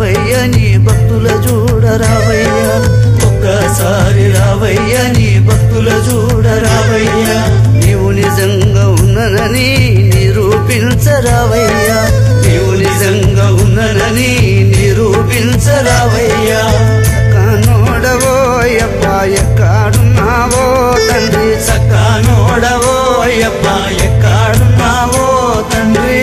రావయ్య నీ భక్తుల చూడ రావయ్య ఒక్కసారి రావయ్య నీ భక్తుల చూడ రావయ్య నీవు నిజంగా ఉన్ననని నిరూపించరావయ్య నీవు నిజంగా ఉన్ననని నిరూపించరావయ్య సక్కనోడవో యప్ప ఎక్కడున్నావో తండ్రి సక్కనోడవో యప్ప ఎక్కడున్నావో తండ్రి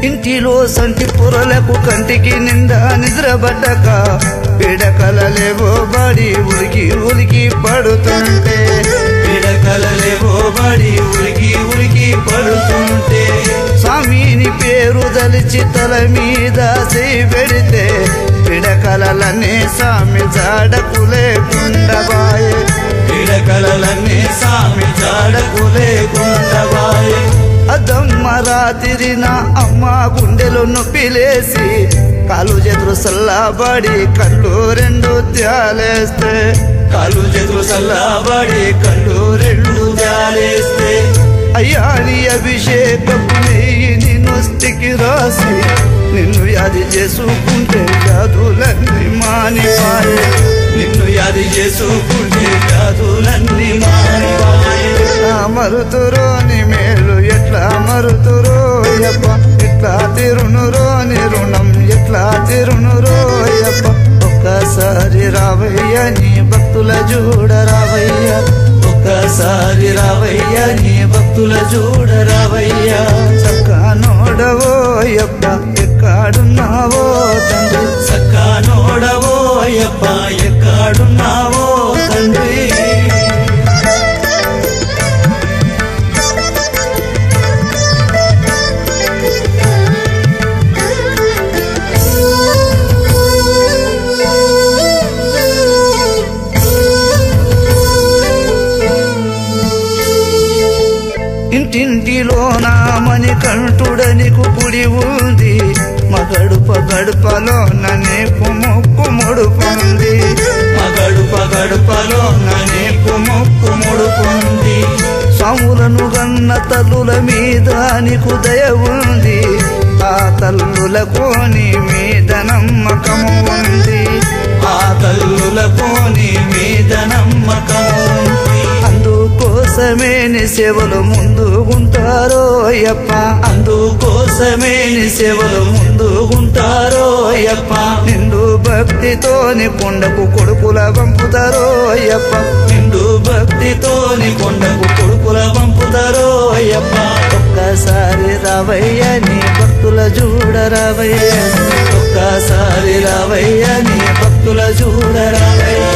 ఇంటిలో సంటి పొరలకు కంటికి నిండా నిద్రబడ్డక పిడకలలేవో బడి ఉలికి ఉలికి పడుతుంటే పిడకలలేవో బడి ఉలికి ఉలికి పడుతుంటే స్వామిని పేరు దలిచి తల మీద చేయి పెడితే పిడకలనే స్వామి జాడకు లేకుండబాయే పిడకలనే స్వామి జాడకు లేకుండబాయే అదమ్మ రాత్రి నా అమ్మ గుండెలో నొప్పిలేసి కాలు చేతులు సల్లాబడి కళ్ళు రెండు త్యాలేస్తే కాలు చేతులు సల్లాబడి కళ్ళు రెండు త్యాలేస్తే అయ్యా నీ అభిషేకపు నెయ్యిని నొస్తికి రాసి నిన్ను యాది చేసుకుంటే వ్యాధులన్నీ మానిపాయే నిన్ను యాది చేసుకుంటే వ్యాధులన్నీ మానిపాయే మరుతురో నీ మేలు ఎట్లా మరుతురో యప్ప ఎట్లా తిరునురో నీ రుణం ఎట్లా తిరునురో యప్ప ఒక్కసారి రావయ్య నీ భక్తుల చూడ రావయ్య ఒక్కసారి రావయ్య నీ భక్తుల చూడ రావయ్య సక్కనోడవో యప్ప ఎక్కడున్నావో తండ్రి సక్కనోడవో యప్ప ఎక్కడున్నావో తండ్రి ఇంటింటిలో నా మని కంటుడనికు పుడి ఉంది మగడుప గడుపలో ననేపు మొక్కు ముడుపుంది మగడుప గడుపలో ననేపు మొక్కు ముడుపుంది స్వాములను గన్న తల్లుల మీద నీకు దయ ఉంది ఆ తల్లులకు నీ మీద నమ్మకము ఉంది ఆ తల్లులకు నీ మీద నమ్మకము ఉంది అందుకోసమే నీ సేవలు ముందుగుంటారో అయ్యప్ప అందుకోసమే నీ సేవలు ముందుగుంటారో అయ్యప్ప నిండు భక్తితో నీ కొండకు కొడుకుల పంపుతారో అయ్యప్ప నిండు భక్తితో నీ కొండకు కొడుకుల పంపుతారో అయ్యప్ప ఒక్కసారి రావయ్య నీ భక్తుల చూడ రావయ్య ఒక్కసారి రావయ్య నీ భక్తుల చూడ రావయ్య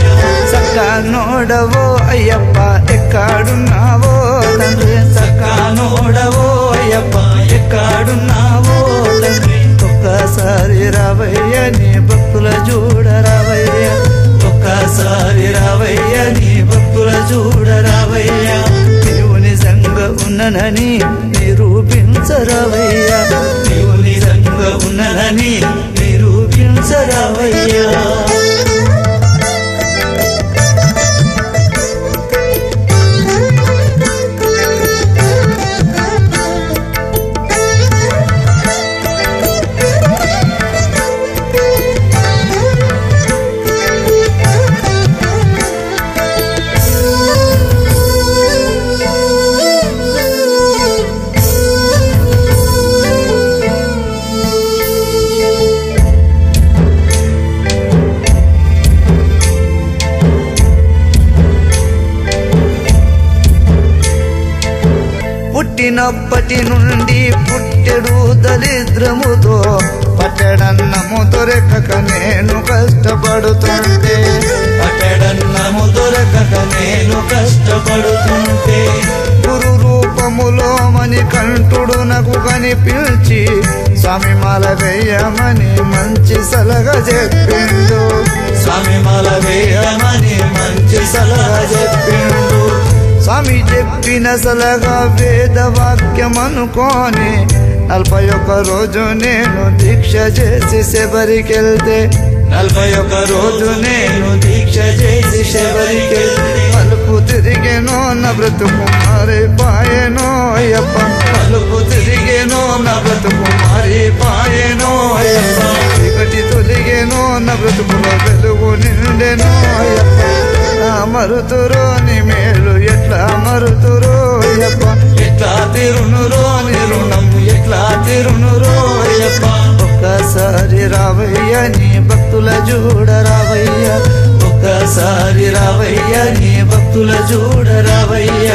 సక్కనోడవో అయ్యప్ప ఎక్కడున్నావో తండ్రి సక్కనోడవో అయ్యప్ప ఎక్కడున్నావో తండ్రి ఒక్కసారి రావయ్య నీ భక్తుల చూడ రావయ్య ఒక్కసారి రావయ్య నీ భక్తుల చూడ రావయ్య నీవు నిజంగా ఉన్ననని నిరూపించరావయ్య నీవు నిజంగా ఉన్ననని నిరూపించరావయ్య పుట్టినప్పటి నుండి పుట్టెడు దరిద్రముతో పట్టెడన్నము దొరకక నేను కష్టపడుతుంటే పట్టెడన్నము దొరకక నేను కష్టపడుతుంటే గురు రూప ముఖములో మని కంఠుడు నాకు కనిపించి స్వామి మాల వేయమని మంచి సలహా చెప్పిండు స్వామి మాల వేయమని మంచి సలహా చెప్పిండు స్వామి చెప్పిన సలహా వేదవాక్యం అనుకోని 41 రోజు నేను దీక్ష చేసి శబరికెళ్తే 41 రోజు నేను దీక్ష చేసి శబరికెళ్తే మలుపు తిరిగేనో నా బ్రతుకు మారిపాయెనో అయ్యప్ప మలుపు తిరిగేనో నా బ్రతుకు మారిపాయెనో అయ్యప్ప చీకటి తొలిగేనో నా బ్రతుకులో వెలుగు నిండెనో అయ్యప్ప మరుతురో నీ మేలు ఎట్లా మరుతురో అయ్యప్ప ఎట్లా తీరునురో నీ రుణం ఎట్లా తీరునురో అయ్యప్ప ఒక్కసారి రావయ్య నీ భక్తుల చూడ రావయ్య ఒక్కసారి రావయ్య నీ భక్తుల చూడ రావయ్య